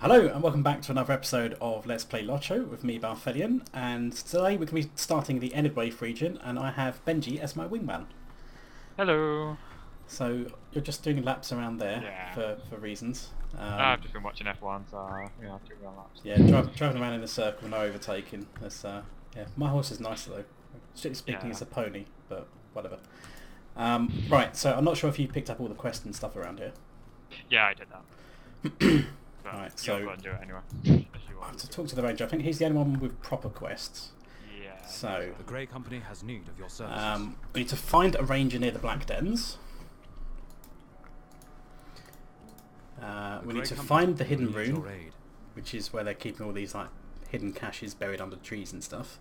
Hello and welcome back to another episode of Let's Play LOTRO with me, Balthelion, and today we're going to be starting the Enedwaith region and I have Benji as my wingman. Hello. So you're just doing laps around there for reasons. I've just been watching F1, so yeah, I've doing laps. Yeah, driving around in a circle, no overtaking. Yeah, my horse is nicer though. Strictly speaking, it's a pony, but whatever. Right, so I'm not sure if you picked up all the quests and stuff around here. Yeah, I did that. Right, so you'll go and do it anyway. I have to talk to the ranger. I think he's the only one with proper quests. Yeah. So the Grey Company has need of your services. we need to find a ranger near the Black Dens. We need to find the hidden room, which is where they're keeping all these like hidden caches buried under trees and stuff.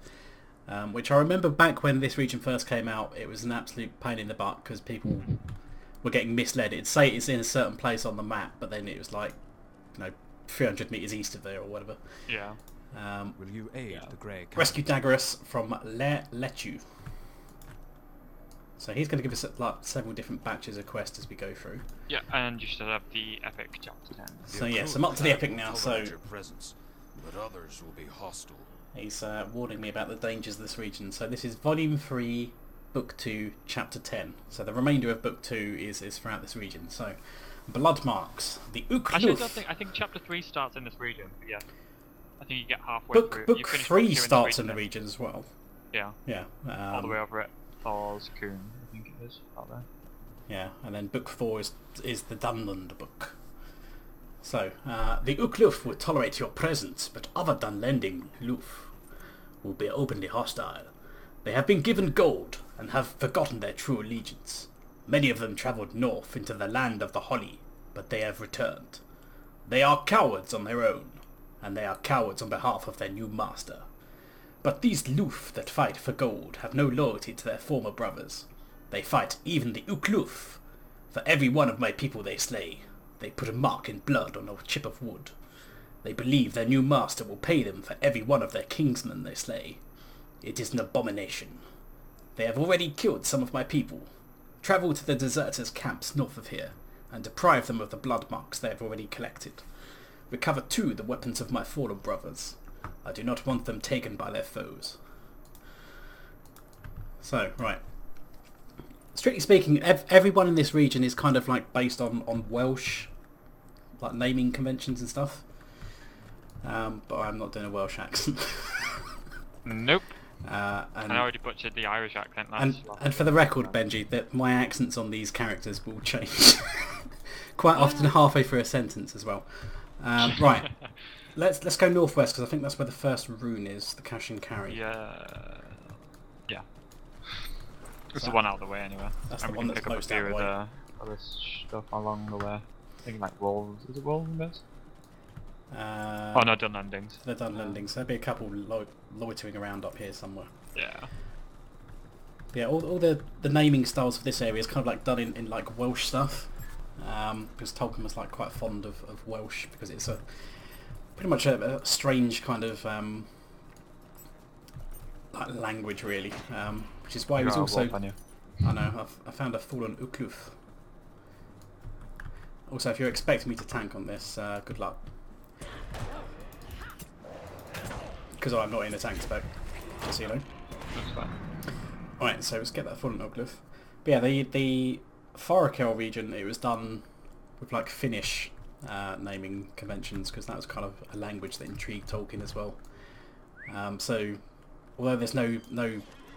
Which I remember back when this region first came out, it was an absolute pain in the butt because people were getting misled. It'd say it's in a certain place on the map, but then it was like, 300 meters east of there or whatever. Yeah. Will you aid the Grey Company? Rescue Dagoras from Letu. So he's going to give us like several different batches of quests as we go through. Yeah, and you should have the epic chapter 10. So yes, I'm up to the epic now. So presence, but others will be hostile. He's warning me about the dangers of this region. So this is Volume 3, Book 2, Chapter 10. So the remainder of Book 2 is throughout this region. So blood marks, the Ukluf. I think Chapter 3 starts in this region. But yeah, I think you get halfway through. Book 3 starts in the region as well. Yeah. Yeah. All the way over at Thor's Coon, I think it is, out there. Yeah, and then Book 4 is the Dunland book. So, the Ukluf will tolerate your presence, but other Dunlending Luf will be openly hostile. They have been given gold and have forgotten their true allegiance. Many of them travelled north into the land of the Holly, but they have returned. They are cowards on their own, and they are cowards on behalf of their new master. But these Luf that fight for gold have no loyalty to their former brothers. They fight even the Ukluf. For every one of my people they slay, they put a mark in blood on a chip of wood. They believe their new master will pay them for every one of their kingsmen they slay. It is an abomination. They have already killed some of my people. Travel to the deserters' camps north of here, and deprive them of the blood marks they have already collected. Recover too the weapons of my fallen brothers. I do not want them taken by their foes. So, right. Strictly speaking, everyone in this region is kind of like based on Welsh, like naming conventions and stuff. But I'm not doing a Welsh accent. Nope. And I already butchered the Irish accent and for the record, Benji, that my accents on these characters will change quite often halfway through a sentence as well. Right, let's go northwest because I think that's where the first rune is, the cash and carry. Yeah. It's the one out of the way anyway. That's and the we one can that's pick up most a out few of the way. of the other stuff along the way. I think like wolves. Is it wolves in this? Oh no, Dunlandings. They're Dunlandings. There'll be a couple loitering around up here somewhere. Yeah. Yeah, all the naming styles for this area is kind of like done in like Welsh stuff. Because Tolkien was like quite fond of Welsh because it's pretty much a strange kind of like language really. Which is why he was also... I know, I found a fallen Ukluf. Also, if you're expecting me to tank on this, good luck. Because I'm not in a tank spec, just so you know. That's fine. Alright, so let's get that fallen Ukluf. But yeah, the Thorakel region, it was done with like Finnish naming conventions because that was kind of a language that intrigued Tolkien as well. So, although there's no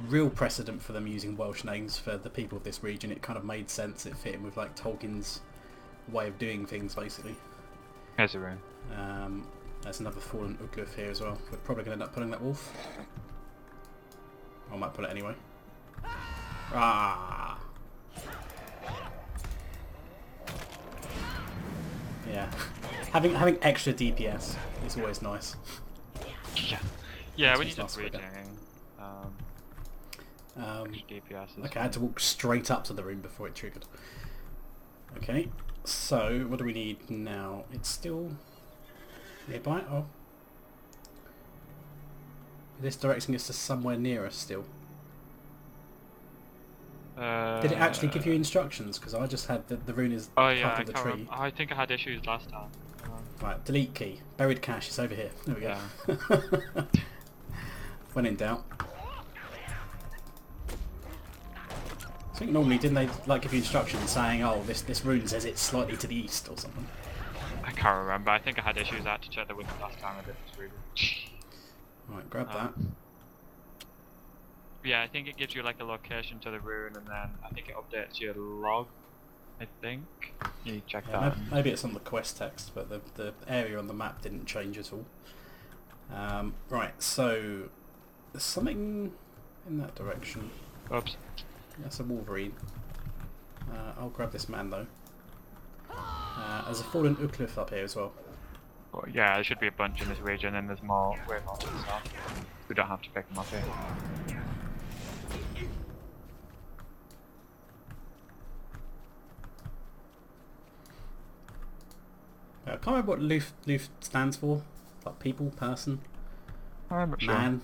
real precedent for them using Welsh names for the people of this region, it kind of made sense. It fit in with like Tolkien's way of doing things, basically. Here's a rune. There's another fallen Ukluf here as well. We're probably going to end up pulling that wolf. I might pull it anyway. Ah. Yeah. having extra DPS is always nice. Yeah, when you're just reading. DPS okay, I had to walk straight up to the room before it triggered. Okay, so what do we need now? It's still nearby. Oh, this directing us to somewhere near us still. Did it actually give you instructions? Because I just had the rune is oh yeah, part of the tree. I think I had issues last time. Right, delete key. Buried cache is over here. There we go. Yeah. When in doubt. I think normally didn't they like give you instructions saying, oh, this rune says it's slightly to the east or something? I can't remember. I think I had issues. I had to check the window last time I did this reading. Right, grab that. Yeah, I think it gives you like a location to the rune, and then I think it updates your log. I think. You need to check that. Maybe it's on the quest text, but the area on the map didn't change at all. Right, so there's something in that direction. Oops. That's a Wolverine. I'll grab this man though. There's a fallen Uklif up here as well. Well, yeah, there should be a bunch in this region, and there's more way more to the south. We don't have to pick them up here. I can't remember what Loof stands for. Like people, person, I'm not sure. man.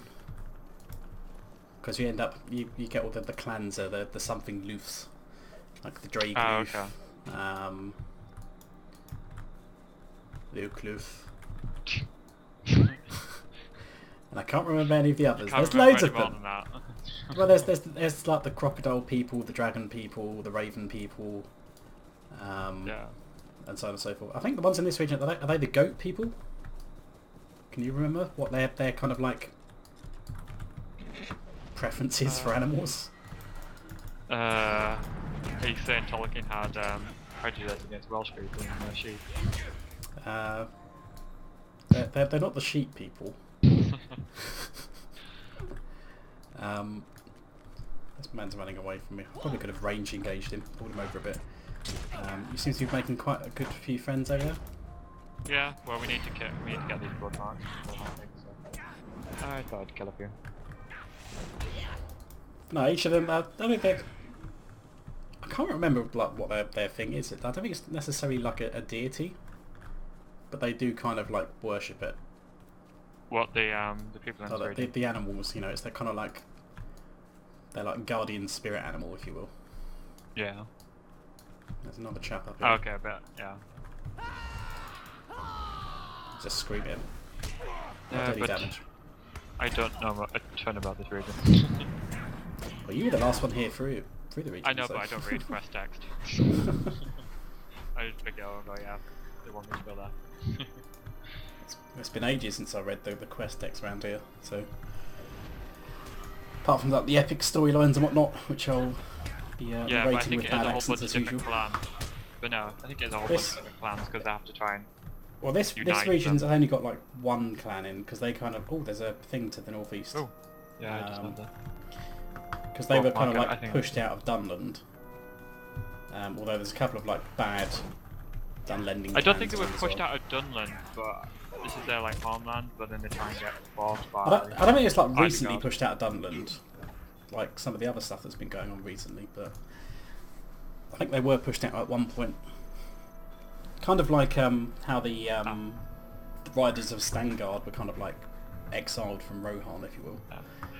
Because you end up, you get all the clans are the something Loofs. Like the Drake Loof. Okay. Luke Loof. And I can't remember any of the others. There's loads of them. Well, there's like the crocodile people, the dragon people, the raven people. Yeah. And so on and so forth. I think the ones in this region, are they the goat people? Can you remember what their kind of like preferences for animals? Are you saying Tolkien had prejudice against Welsh people and their sheep? They're not the sheep people. This man's running away from me. I probably could have range engaged him, pulled him over a bit. You seem to be making quite a good few friends over there. Yeah, well we need to get these blood marks. I thought I'd kill a few. No, each of them. I don't think they're. I can't remember like what their thing is. I don't think it's necessarily like a deity, but they do kind of like worship it. What the people in the animals, you know, they're kind of like they're like guardian spirit animal, if you will. Yeah. There's another chap up here. Oh, okay, I bet. Yeah. Just scream him. Yeah, but damage. I don't know a ton about this region. Well, you were the last one here through the region. I know, so. but I don't read quest text. I just pick it up and go, yeah, they want me to go there. It's been ages since I read the quest text around here, so apart from that, the epic storylines and whatnot, which I'll be yeah, but I think with it has bad a whole accents bunch of as different usual. clans. But no, I think it's a whole bunch of different clans because they have to try and Well, this region's only got like one clan in because they kind of there's a thing to the northeast. Oh, yeah, I just know that. Because they were kind of like pushed out of Dunland. Although there's a couple of like bad Dunlending. I don't think they were pushed out of Dunland, but this is their like homeland. But then they try and get forced by. I don't think it's like recently pushed out of Dunland, like some of the other stuff that's been going on recently. But I think they were pushed out at one point. Kind of like how the Riders of Stangard were kind of like exiled from Rohan, if you will. Yeah.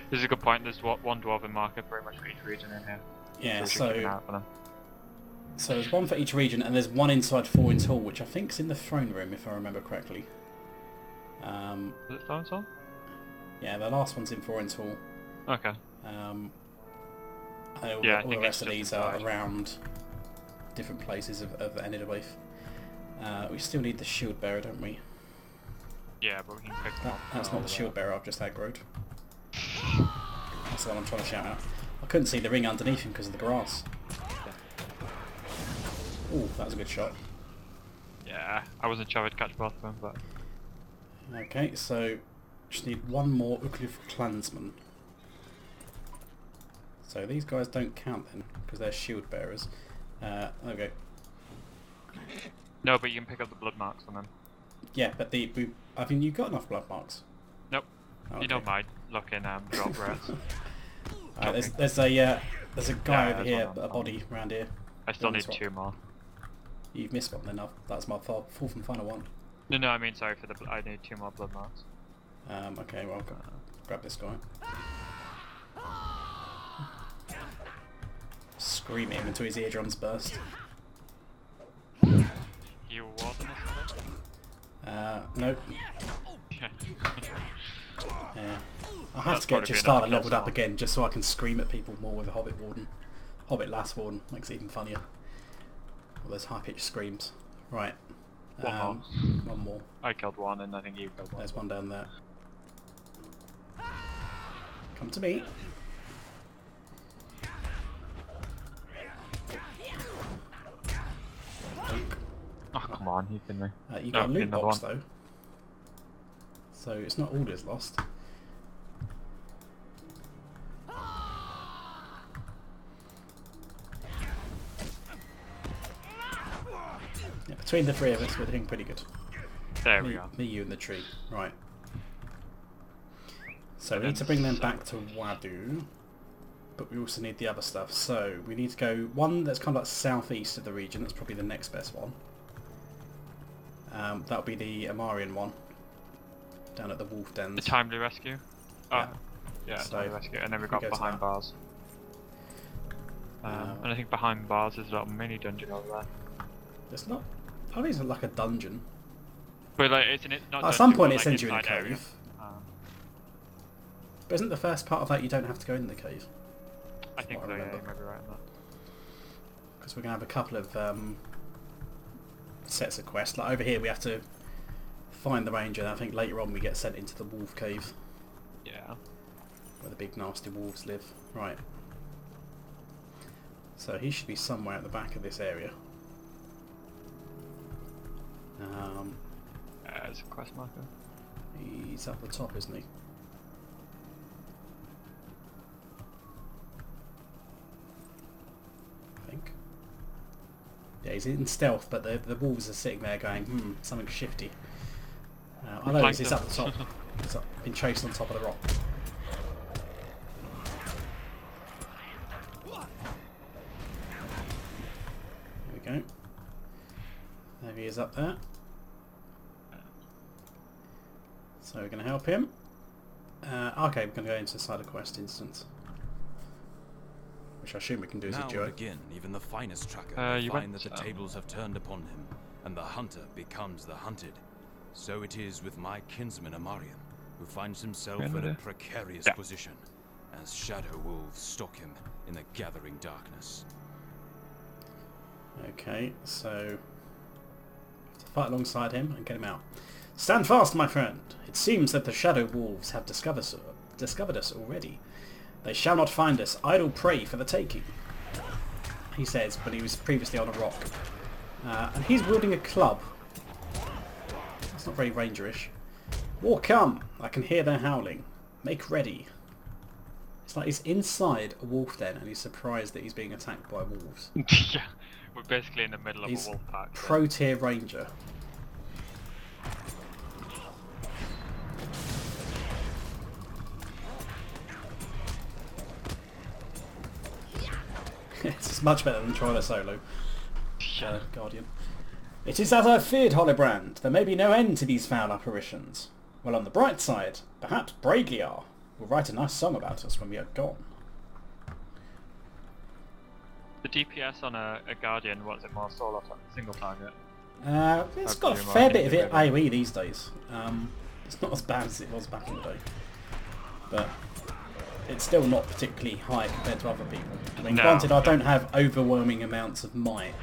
This is a good point. There's one dwarven marker pretty much for each region in here. Yeah, so there's one for each region, and there's one inside Forin's Hall, which I think's in the throne room, if I remember correctly. Is it Forin's Hall? Yeah, the last one's in Forin's Hall. Okay. All the rest of these are around different places of Enedwaith. We still need the shield bearer, don't we? Yeah, but we can pick them up. That's not the shield bearer I've just aggroed. That's the one I'm trying to shout out. I couldn't see the ring underneath him because of the grass. Oh, that was a good shot. Yeah, I wasn't sure I'd catch both of them, but... Okay, so just need one more Uklif clansman. So these guys don't count then, because they're shield bearers. Okay. No, but you can pick up the blood marks on them. Yeah, but I mean, you've got enough blood marks. Nope. Okay. You don't mind looking drop rates. There's a guy over here, a body around here. I still need 2 more. You've missed one then. That's my fourth and final one. No, I mean sorry for the. I need 2 more blood marks. Okay, well, I'll grab this guy. Scream at him until his eardrums burst. You warden or something? Nope. Yeah. Yeah. I'll have to get just started leveled up again just so I can scream at people more with a Hobbit Warden. Hobbit Last Warden makes it even funnier. All those high-pitched screams. Right. One more. I killed one and I think you killed one. There's one down there. Come to me. Oh, come on, you can me. You got a loot box though. So it's not all is lost. Yeah, between the three of us, we're doing pretty good. There we go. Me, you, and the tree. Right. So we need to bring them back to Wadu, but we also need the other stuff. So we need to go one that's kind of like southeast of the region. That's probably the next best one. That'll be the Amarian one, down at the Wolf Dens. The Timely Rescue? Oh, yeah, So, Timely Rescue. And then we've got go to Behind that. Bars. And I think Behind Bars is a little mini dungeon over there. It's not... I think it's like a dungeon. But like, it's not At dungeon, some point but, it like, sends you in a inside area. cave. But isn't the first part of that you don't have to go in the cave? I think so, yeah, you might be right on that. Because we're going to have a couple of sets of quests. Like over here we have to find the ranger, and I think later on we get sent into the wolf cave. Yeah. Where the big nasty wolves live. Right. So he should be somewhere at the back of this area. There's a quest marker. He's up the top, isn't he? I think. Yeah, he's in stealth, but the wolves are sitting there going, something shifty. I know he's up the top. He's up, been chased on top of the rock. There we go. There he is up there. So we're going to help him. Okay, we're going to go into the side quest instance. Which I assume we can do as a Now duo. and again, even the finest tracker will you find went that the tables have turned upon him, and the hunter becomes the hunted. So it is with my kinsman Amarian, who finds himself in a precarious position, as shadow wolves stalk him in the gathering darkness. Okay, so... to fight alongside him and get him out. Stand fast, my friend! It seems that the shadow wolves have discovered us already. They shall not find us, idle prey for the taking, he says, but he was previously on a rock. And he's wielding a club. That's not very rangerish. War come! I can hear their howling. Make ready. It's like he's inside a wolf den and he's surprised that he's being attacked by wolves. Yeah, we're basically in the middle of a wolf pack. Pro-tier ranger. It's much better than trying a solo. Guardian. It is as I feared, Holobrand. There may be no end to these foul apparitions. Well, on the bright side, perhaps Bragliar will write a nice song about us when we are gone. The DPS on a Guardian, what is it, more solo single target? It's got a fair bit of it AoE these days. It's not as bad as it was back in the day. But it's still not particularly high compared to other people. I mean, granted, I don't have overwhelming amounts of might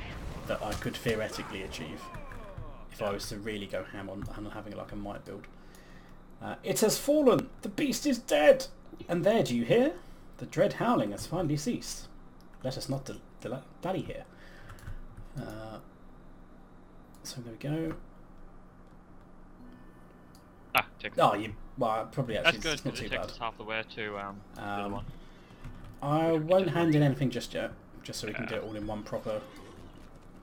that I could theoretically achieve if I was to really go ham on having like a might build. It has fallen! The beast is dead! And there, do you hear? The dread howling has finally ceased. Let us not dally here. So there we go. Well, probably actually. That's good, it's not because too it takes bad. us half the way to the other one. I won't hand in anything just yet, just so we can do it all in one proper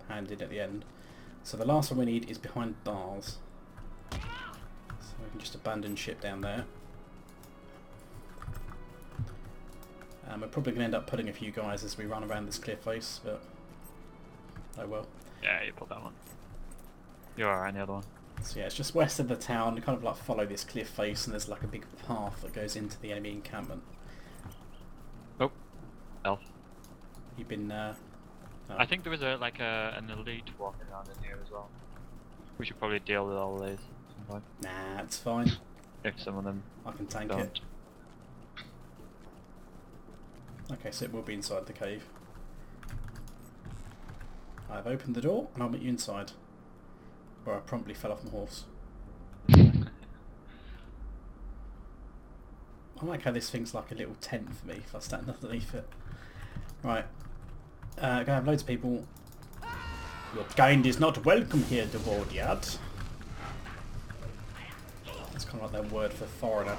hand in at the end. So the last one we need is behind bars. So we can just abandon ship down there. We're probably going to end up putting a few guys as we run around this cliff face, but oh well. Yeah, you pulled that one. You're alright, the other one. So yeah, it's just west of the town. You kind of like follow this cliff face, and there's like a big path that goes into the enemy encampment. Oh, elf. You've been. I think there was an elite walking around in here as well. We should probably deal with all these. Nah, it's fine. If some of them I can tank don't. it. Okay, so it will be inside the cave. I've opened the door and I'll meet you inside. Where I promptly fell off my horse. I like how this thing's like a little tent for me if I stand underneath it. Right. Gonna have loads of people. Your kind is not welcome here, Dvordyad. That's kind of like their word for foreigner.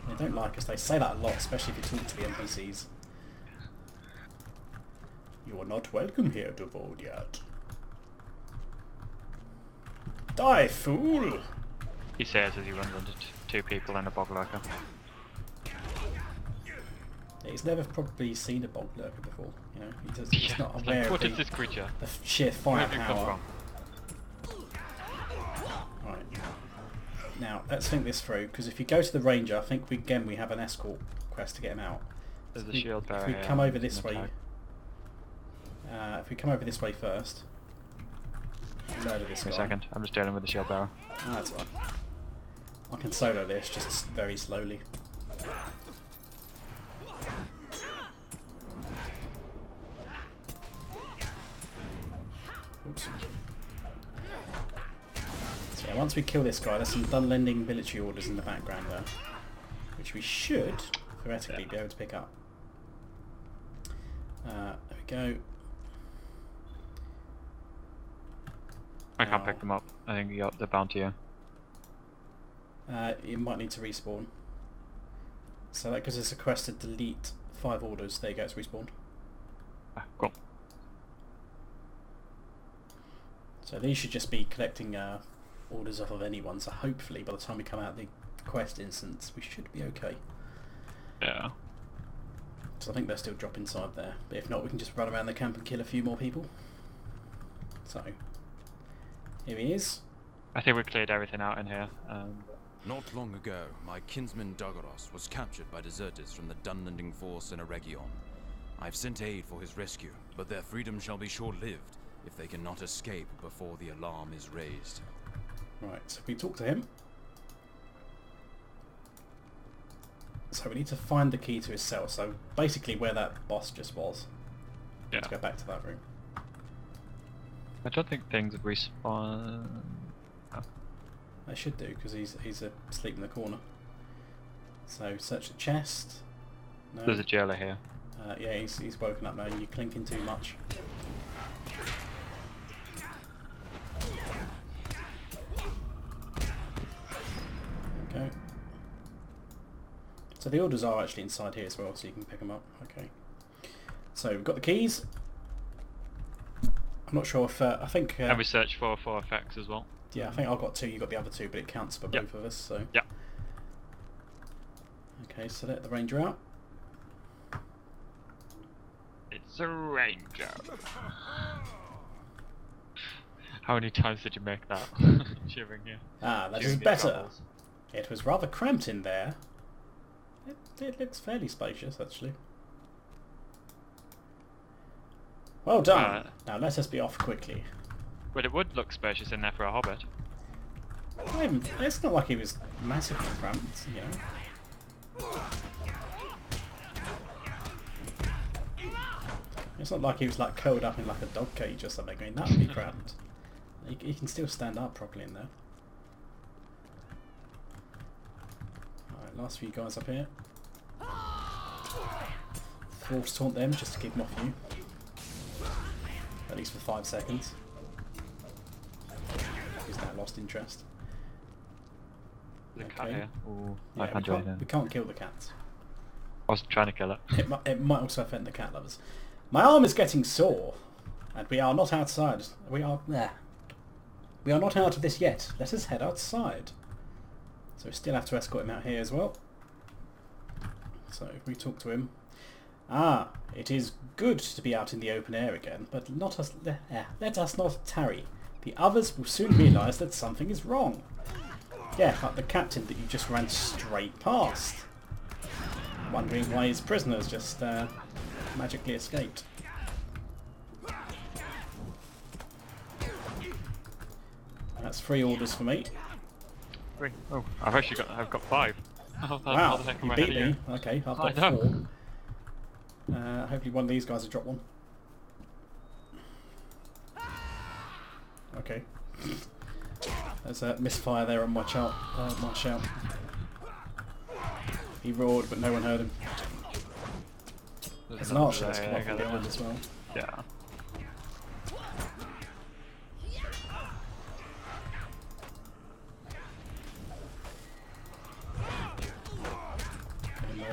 They don't like us. They say that a lot, especially if you talk to the NPCs. You are not welcome here, Dvordyad. Die, fool! He says as he runs into two people in a bog lurker. Yeah, he's never probably seen a bog lurker before. You know, he's not aware like, what of is this creature? the sheer firepower. Right. Now let's think this through, because if you go to the ranger, I think we have an escort quest to get him out. There's a shield bearer. If we come over this way, if we come over this way first. Murder this guy. A second, I'm just dealing with the shield bearer. Oh, that's fine. I can solo this just very slowly. Oops. So yeah, once we kill this guy, there's some Dunlending military orders in the background there, which we should theoretically be able to pick up. There we go. I can't pick them up. I think you got the bounty here. You might need to respawn. So that gives us a quest to delete 5 orders. There you go, it's respawned. Ah, cool. So these should just be collecting orders off of anyone, so hopefully by the time we come out of the quest instance we should be okay. Yeah. So I think they'll still drop inside there, but if not we can just run around the camp and kill a few more people. So, here he is. I think we cleared everything out in here. Not long ago, my kinsman Dagoras was captured by deserters from the Dunlending force in Eregion. I've sent aid for his rescue, but their freedom shall be short-lived if they cannot escape before the alarm is raised. Right, so we talk to him. So we need to find the key to his cell, so basically where that boss just was. Yeah. Let's go back to that room. I don't think things have respawned. Oh. They should do, because he's asleep in the corner. So search the chest. No. There's a jailer here. Yeah, he's woken up now. You're clinking too much. Okay. So the orders are actually inside here as well, so you can pick them up. Okay. So we've got the keys. I'm not sure if I think. And we search for effects as well. Yeah, I think I've got 2. You got the other 2, but it counts for both of us. So. Yeah. Okay, so let the ranger out. It's a ranger. How many times did you make that? Shivering here. Ah, that is better. It was rather cramped in there. It looks fairly spacious, actually. Well done. Now let us be off quickly. But it would look spacious in there for a hobbit. It's not like he was massively cramped, you know. It's not like he was like curled up in like a dog cage or something. I mean, that would be cramped. He can still stand up properly in there. Alright, last few guys up here. Force taunt them just to keep them off you. At least for 5 seconds. He's now lost interest. There's a cat here. Ooh, yeah, we can't kill the cats. I was trying to kill it. It might also offend the cat lovers. My arm is getting sore, and we are not outside. We are not out of this yet. Let us head outside. So we still have to escort him out here as well. So if we talk to him. Ah, it is good to be out in the open air again, but let us not tarry. The others will soon realise that something is wrong. Yeah, like the captain that you just ran straight past. Wondering why his prisoners just magically escaped. that's 3 orders for me. 3. Oh, I've got 5. Wow, you beat me. Okay, I've got 4. Hopefully one of these guys will drop one. Okay. There's a misfire there on my shout. He roared, but no one heard him. There's an archer that's come up from behind as well. Yeah.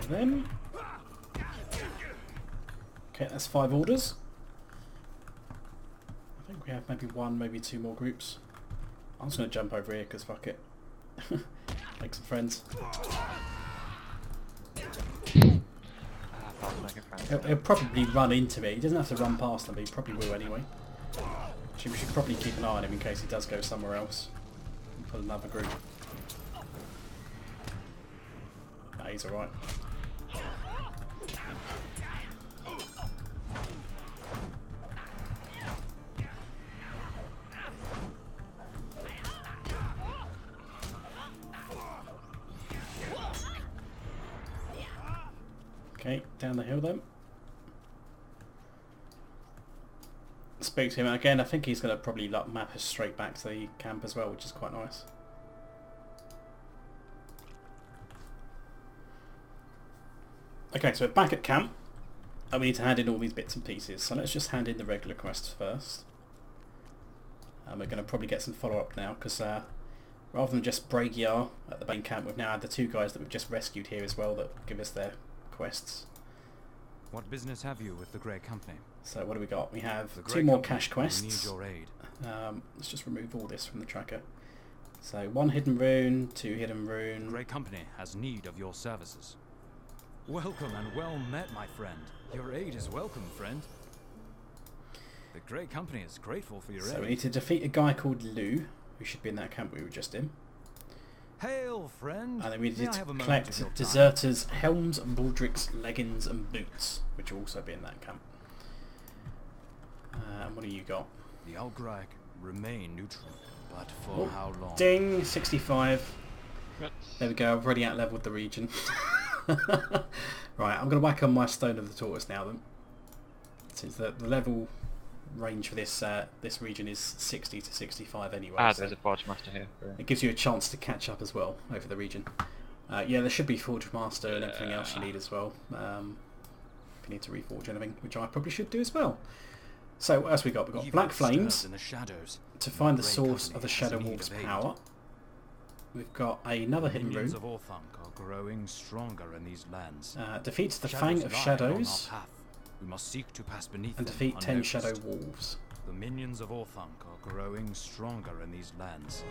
Then. Okay, that's 5 orders. I think we have maybe 1, maybe 2 more groups. I'm just going to jump over here because fuck it. Make some friends. He'll probably run into me. He doesn't have to run past them, but he probably will anyway. We should probably keep an eye on him in case he does go somewhere else. And pull another group. Nah, he's alright. Okay, down the hill then. Speak to him again. I think he's going to probably map us straight back to the camp as well, which is quite nice. Okay, so we're back at camp. And we need to hand in all these bits and pieces. So let's just hand in the regular quests first. And we're going to probably get some follow-up now, because rather than just Braegyar at the main camp, we've now had the 2 guys that we've just rescued here as well that give us their quests. What business have you with the Grey Company? So what do we got? We have 2 more cash quests. Need your aid. Let's just remove all this from the tracker. So 1 hidden rune, 2 hidden rune. The Grey Company has need of your services. Welcome and well met, my friend. Your aid is welcome, friend. The Grey Company is grateful for your aid. So we need to defeat a guy called Lou, who should be in that camp we were just in. Hail, friend! And then we need to collect deserters' helms, baldricks, leggings and boots, which will also be in that camp. And what do you got? The Algrag remain neutral, but for how long? Ding! 65. There we go, I've already out-leveled the region. Right, I'm going to whack on my Stone of the Tortoise now then. Since the level range for this this region is 60 to 65 anyway. There's a Forge Master here. It gives you a chance to catch up as well over the region. Yeah, there should be Forge Master and everything else you need as well. If you need to reforge anything, which I probably should do as well. So what else we got? We've got Black Flames to find the source of the Shadow Wolf's power. We've got another hidden rune. Of Orthanc are growing stronger in these lands. Defeats the Fang of Shadows. We must seek to pass beneath and defeat 10 Shadow Wolves. The minions of Orthanc are growing stronger in these lands.